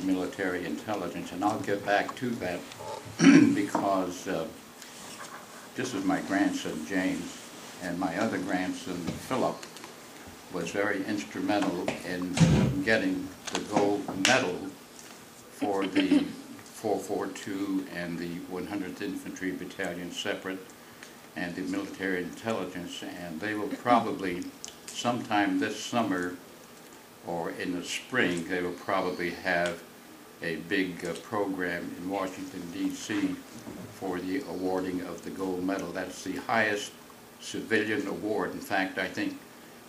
military intelligence, and I'll get back to that because this is my grandson James, and my other grandson Philip was very instrumental in getting the gold medal for the 442 and the 100th Infantry Battalion separate and the military intelligence, and they will probably sometime this summer or in the spring they will probably have a big program in Washington D.C. for the awarding of the gold medal. That's the highest civilian award. In fact, I think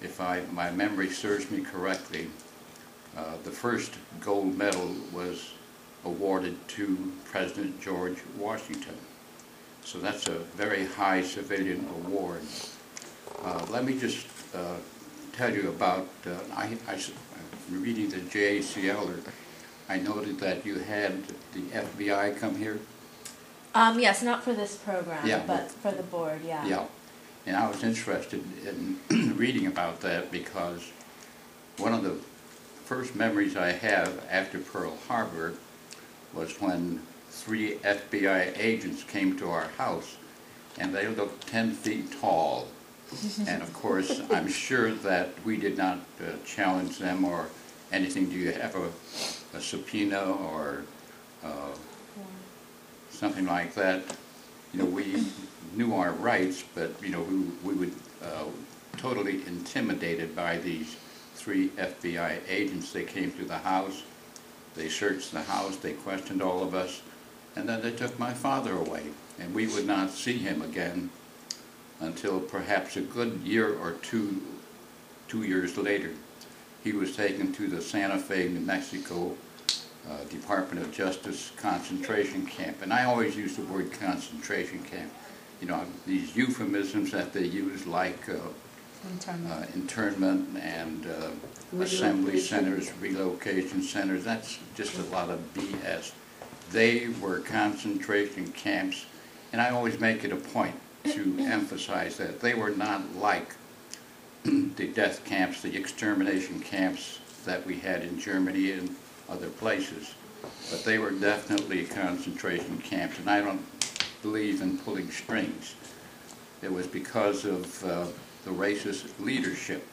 if my memory serves me correctly, the first gold medal was awarded to President George Washington. So that's a very high civilian award. Let me just tell you about, reading the JACL, I noted that you had the FBI come here. Yes, not for this program, yeah, but for the board, yeah. Yeah, and I was interested in reading about that because one of the first memories I have after Pearl Harbor was when 3 FBI agents came to our house, and they looked 10 feet tall. And of course, I'm sure that we did not challenge them or anything. Do you have a subpoena or something like that? You know, we knew our rights, but you know, we would totally intimidated by these 3 FBI agents. They came to the house, they searched the house, they questioned all of us, and then they took my father away, and we would not see him again until perhaps a good year or 2 years later. He was taken to the Santa Fe, New Mexico Department of Justice concentration camp. And I always use the word concentration camp. You know, these euphemisms that they use like internment and assembly centers, relocation centers, that's just a lot of BS. They were concentration camps, and I always make it a point to emphasize that they were not like the death camps, the extermination camps that we had in Germany and other places, but they were definitely concentration camps, and I don't believe in pulling strings. It was because of the racist leadership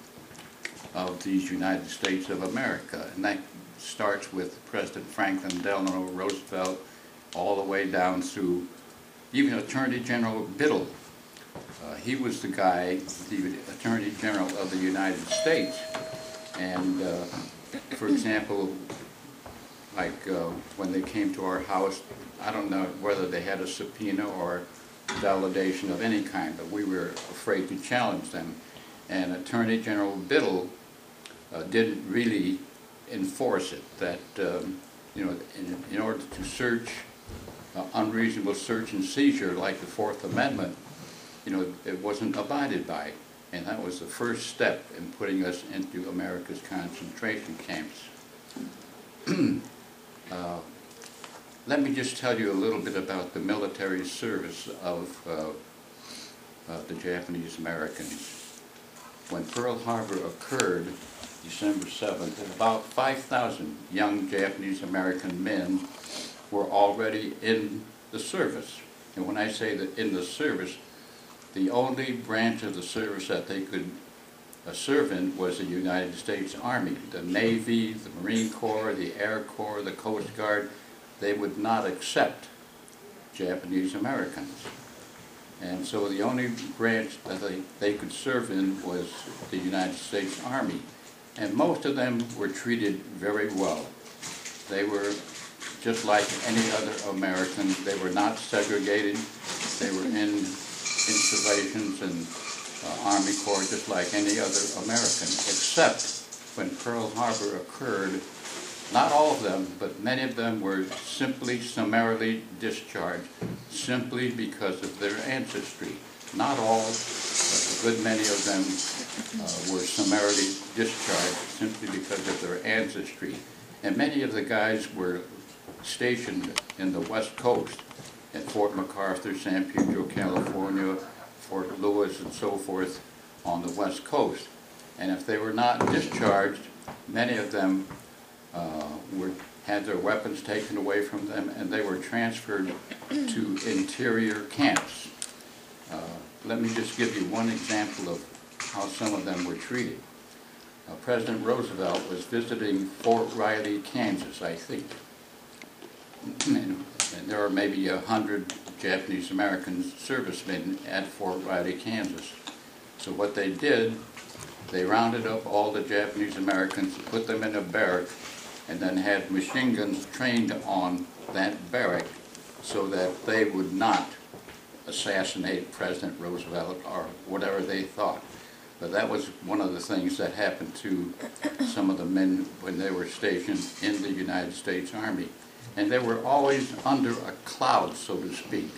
of these United States of America, and that starts with President Franklin Delano Roosevelt all the way down through even Attorney General Biddle. He was the guy, the Attorney General of the United States, and for example, like when they came to our house, I don't know whether they had a subpoena or validation of any kind, but we were afraid to challenge them. And Attorney General Biddle didn't really enforce it, that you know, in order to search, unreasonable search and seizure like the Fourth Amendment, you know, it wasn't abided by. And that was the first step in putting us into America's concentration camps. Let me just tell you a little bit about the military service of the Japanese Americans. When Pearl Harbor occurred, December 7th, about 5,000 young Japanese American men were already in the service. And when I say that in the service, the only branch of the service that they could serve in was the United States Army. The Navy, the Marine Corps, the Air Corps, the Coast Guard, they would not accept Japanese Americans. And so the only branch that they could serve in was the United States Army. And most of them were treated very well. They were just like any other American. They were not segregated. They were in installations and Army Corps just like any other American, except when Pearl Harbor occurred, not all of them, but many of them were simply summarily discharged simply because of their ancestry. Not all, but a good many of them were summarily discharged simply because of their ancestry. And many of the guys were stationed in the West Coast, at Fort MacArthur, San Pedro, California, Fort Lewis, and so forth on the West Coast. And if they were not discharged, many of them were had their weapons taken away from them, and they were transferred to interior camps. Let me just give you one example of how some of them were treated. President Roosevelt was visiting Fort Riley, Kansas, I think. And there are maybe 100 Japanese American servicemen at Fort Riley, Kansas. So what they did, they rounded up all the Japanese Americans, put them in a barrack, and then had machine guns trained on that barrack so that they would not assassinate President Roosevelt or whatever they thought. But that was one of the things that happened to some of the men when they were stationed in the United States Army. And they were always under a cloud, so to speak.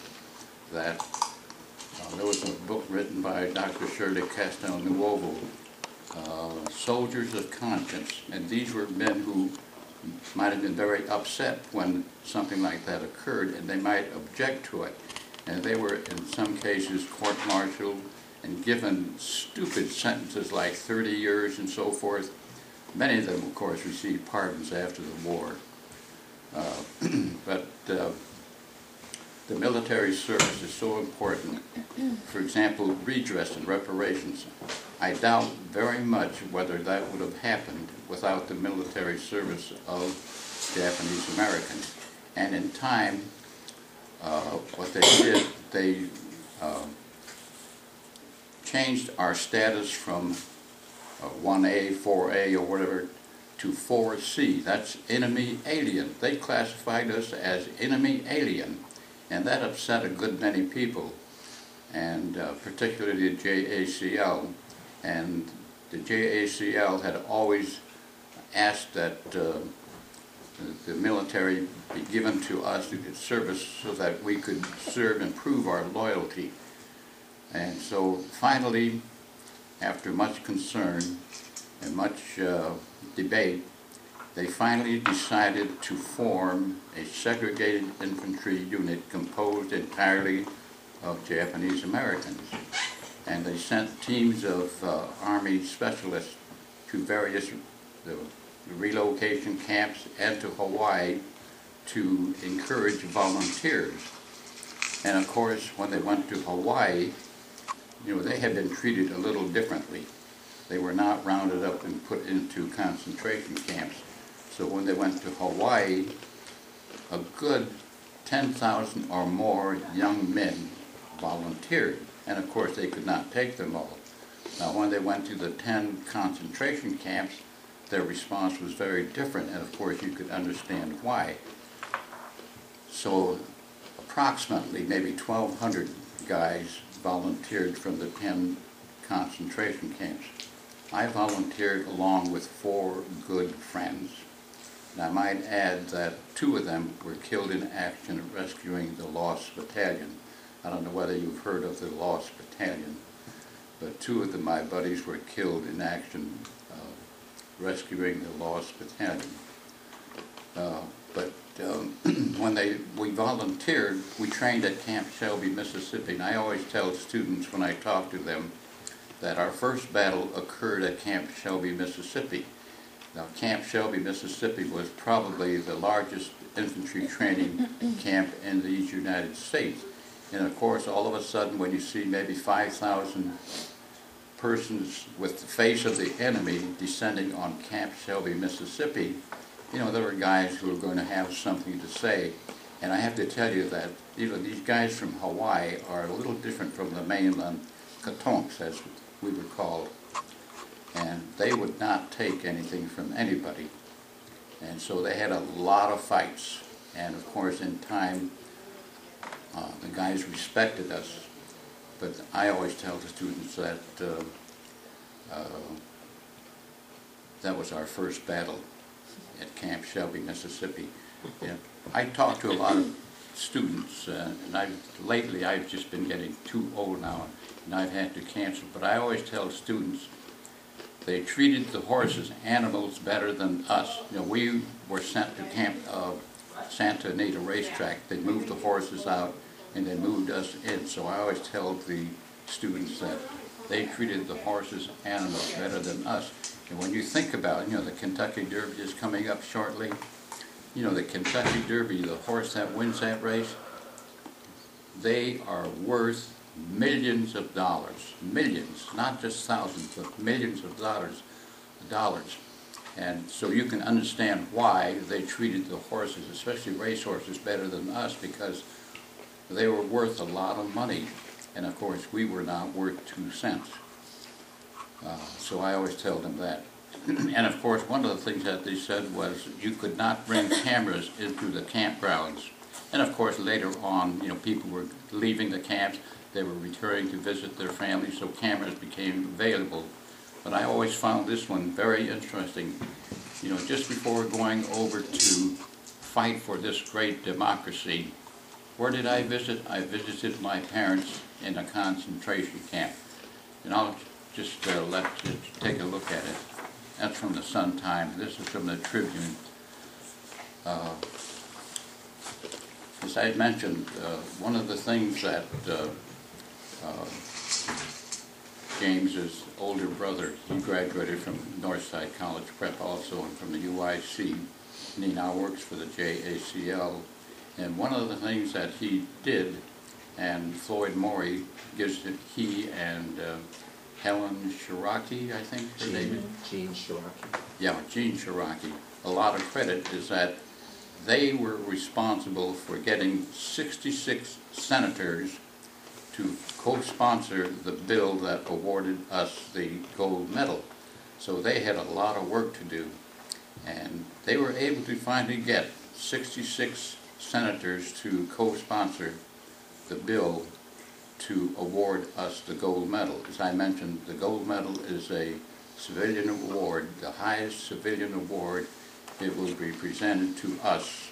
That there was a book written by Dr. Shirley Castelnuovo, Soldiers of Conscience, and these were men who might have been very upset when something like that occurred, and they might object to it. And they were, in some cases, court-martialed and given stupid sentences like 30 years and so forth. Many of them, of course, received pardons after the war. But the military service is so important. For example, redress and reparations. I doubt very much whether that would have happened without the military service of Japanese Americans. And in time, what they did, they changed our status from 1A, 4A, or whatever, to 4C. That's enemy alien. They classified us as enemy alien, and that upset a good many people, and particularly the JACL. And the JACL had always asked that the military be given to us to get service so that we could serve and prove our loyalty. And so finally, after much concern and much debate, they finally decided to form a segregated infantry unit composed entirely of Japanese Americans. And they sent teams of Army specialists to various relocation camps and to Hawaii to encourage volunteers. And of course, when they went to Hawaii, they had been treated a little differently. They were not rounded up and put into concentration camps. So when they went to Hawaii, a good 10,000 or more young men volunteered. And of course, they could not take them all. Now, when they went to the 10 concentration camps, their response was very different, and of course, you could understand why. So approximately maybe 1,200 guys volunteered from the 10 concentration camps. I volunteered along with 4 good friends. And I might add that 2 of them were killed in action rescuing the Lost Battalion. I don't know whether you've heard of the Lost Battalion, but 2 of my buddies were killed in action rescuing the Lost Battalion. When we volunteered, we trained at Camp Shelby, Mississippi, and I always tell students when I talk to them that our first battle occurred at Camp Shelby, Mississippi. Now, Camp Shelby, Mississippi was probably the largest infantry training camp in the United States. And of course, all of a sudden, when you see maybe 5,000 persons with the face of the enemy descending on Camp Shelby, Mississippi, there were guys who were going to have something to say. And I have to tell you that these guys from Hawaii are a little different from the mainland Katonks, as we were called. And they would not take anything from anybody. And so they had a lot of fights. And of course, in time, the guys respected us. But I always tell the students that that was our first battle at Camp Shelby, Mississippi. I talked to a lot of students, and lately I've just been getting too old now, and I've had to cancel. But I always tell students they treated the horses, animals, better than us. We were sent to Camp Santa Anita Racetrack. They moved the horses out, and they moved us in. So I always tell the students that they treated the horses, animals better than us. And when you think about it, the Kentucky Derby is coming up shortly. you know, the Kentucky Derby, the horse that wins that race, they are worth millions of dollars. Millions, not just thousands, but millions of dollars. And so you can understand why they treated the horses, especially racehorses, better than us, because they were worth a lot of money. And of course, we were not worth 2 cents. So I always tell them that. And of course, one of the things that they said was you could not bring cameras into the campgrounds. And of course, later on, you know, people were leaving the camps, they were returning to visit their families, so cameras became available. But I always found this one very interesting. You know, just before going over to fight for this great democracy, where did I visit? I visited my parents in a concentration camp. And I'll just let you take a look at it. That's from the Sun-Times. This is from the Tribune. As I mentioned, one of the things that James's older brother, he graduated from Northside College Prep also, and from the UIC, and he now works for the JACL. And one of the things that he did, and Floyd Morey gives it, he and Helen Shiraki, I think her name is? Jean Shiraki. Yeah, Jean Shiraki. A lot of credit is that they were responsible for getting 66 senators to co-sponsor the bill that awarded us the gold medal. So they had a lot of work to do. And they were able to finally get 66 senators to co-sponsor the bill to award us the gold medal. As I mentioned, the gold medal is a civilian award, the highest civilian award. It will be presented to us,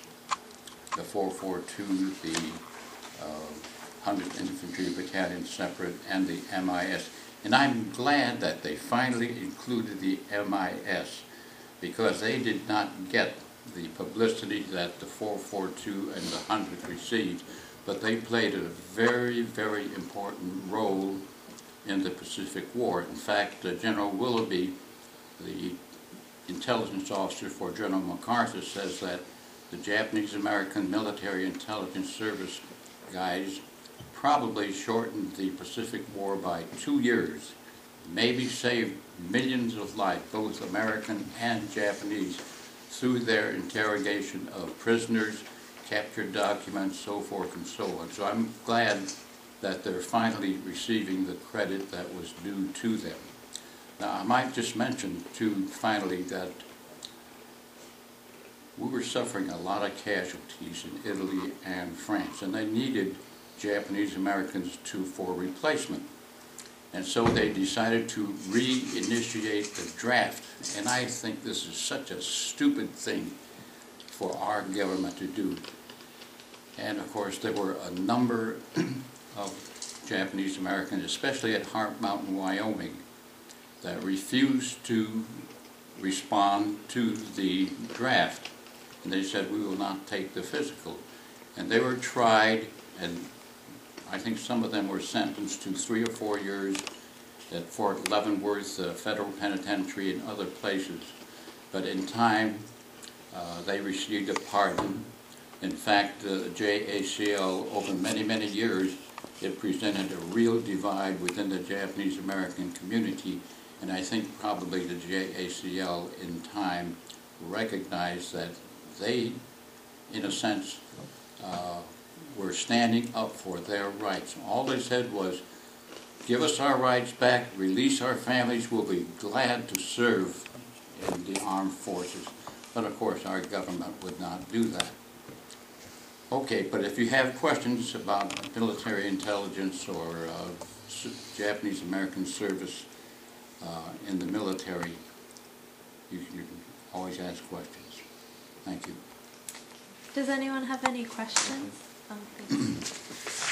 the 442, the 100th Infantry Battalion Separate, and the MIS. And I'm glad that they finally included the MIS, because they did not get the publicity that the 442 and the 100th received, but they played a very, very important role in the Pacific War. In fact, General Willoughby, the intelligence officer for General MacArthur, says that the Japanese-American Military Intelligence Service guys probably shortened the Pacific War by 2 years, maybe saved millions of lives, both American and Japanese, through their interrogation of prisoners, captured documents, so forth and so on. So I'm glad that they're finally receiving the credit that was due to them. Now, I might just mention, too, finally, that we were suffering a lot of casualties in Italy and France, and they needed Japanese Americans for replacement. And so they decided to reinitiate the draft. And I think this is such a stupid thing for our government to do. And of course, there were a number of Japanese Americans, especially at Heart Mountain, Wyoming, that refused to respond to the draft. And they said, we will not take the physical. And they were tried, and I think some of them were sentenced to 3 or 4 years at Fort Leavenworth Federal Penitentiary and other places. But in time, they received a pardon. In fact, the JACL, over many, many years, it presented a real divide within the Japanese American community, and I think probably the JACL in time recognized that they, in a sense, were standing up for their rights. All they said was, give us our rights back, release our families, we'll be glad to serve in the armed forces. But of course, our government would not do that. Okay, but if you have questions about military intelligence or Japanese American service in the military, you can always ask questions. Thank you. Does anyone have any questions? Thank you.